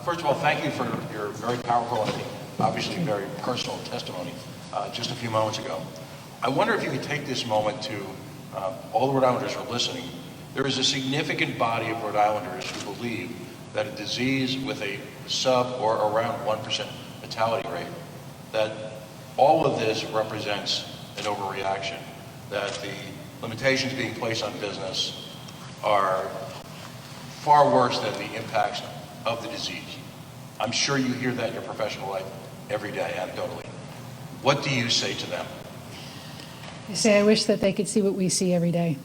First of all, thank you for your very powerful and obviously very personal testimony just a few moments ago. I wonder if you could take this moment to, all the Rhode Islanders who are listening, there is a significant body of Rhode Islanders who believe that a disease with a sub or around 1% fatality rate, that all of this represents an overreaction, that the limitations being placed on business are far worse than the impacts of the disease. I'm sure you hear that in your professional life every day, anecdotally. What do you say to them? I say I wish that they could see what we see every day.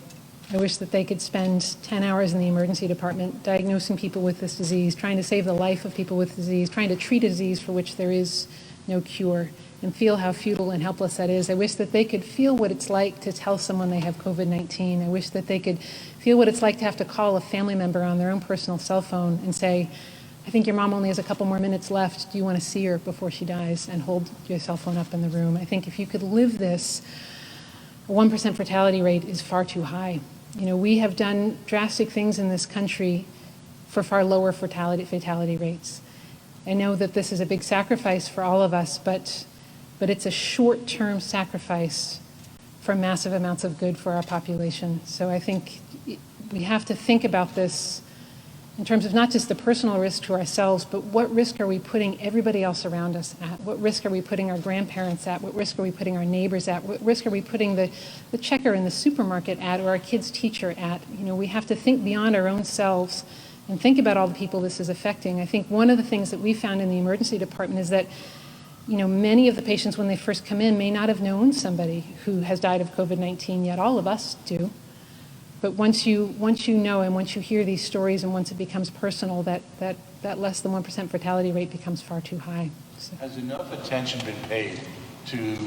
I wish that they could spend 10 hours in the emergency department diagnosing people with this disease, trying to save the life of people with disease, trying to treat a disease for which there is no cure, and feel how futile and helpless that is. I wish that they could feel what it's like to tell someone they have COVID-19. I wish that they could feel what it's like to have to call a family member on their own personal cell phone and say, I think your mom only has a couple more minutes left. Do you want to see her before she dies? And hold your cell phone up in the room. I think if you could live this, a 1% fatality rate is far too high. You know, we have done drastic things in this country for far lower fatality rates. I know that this is a big sacrifice for all of us, but it's a short-term sacrifice for massive amounts of good for our population. So I think we have to think about this in terms of not just the personal risk to ourselves, but what risk are we putting everybody else around us at? What risk are we putting our grandparents at? What risk are we putting our neighbors at? What risk are we putting the checker in the supermarket at, or our kid's teacher at? You know, we have to think beyond our own selves and think about all the people this is affecting. I think one of the things that we found in the emergency department is that, you know, many of the patients when they first come in may not have known somebody who has died of COVID-19 yet. All of us do. But once you know and once you hear these stories and once it becomes personal, that less than 1% fatality rate becomes far too high. So. Has enough attention been paid to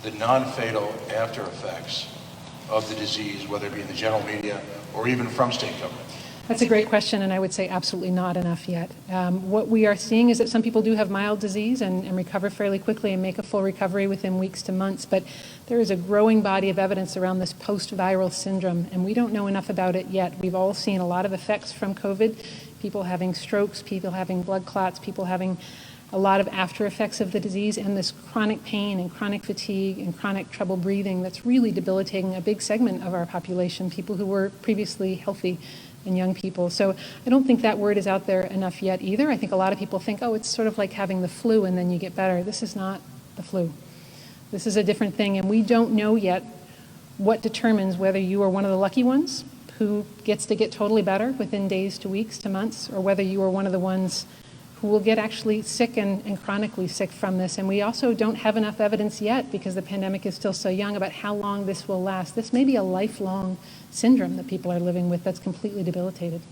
the non-fatal after effects of the disease, whether it be in the general media or even from state government? That's a great question, and I would say absolutely not enough yet. What we are seeing is that some people do have mild disease and recover fairly quickly and make a full recovery within weeks to months, but there is a growing body of evidence around this post-viral syndrome, and we don't know enough about it yet. We've all seen a lot of effects from COVID, people having strokes, people having blood clots, people having a lot of after effects of the disease, and this chronic pain and chronic fatigue and chronic trouble breathing that's really debilitating a big segment of our population, people who were previously healthy and young people. So I don't think that word is out there enough yet either. I think a lot of people think, oh, it's sort of like having the flu and then you get better. This is not the flu. This is a different thing, and we don't know yet what determines whether you are one of the lucky ones who gets to get totally better within days to weeks to months, or whether you are one of the ones who will get actually sick and chronically sick from this. And we also don't have enough evidence yet, because the pandemic is still so young, about how long this will last. This may be a lifelong syndrome that people are living with that's completely debilitated.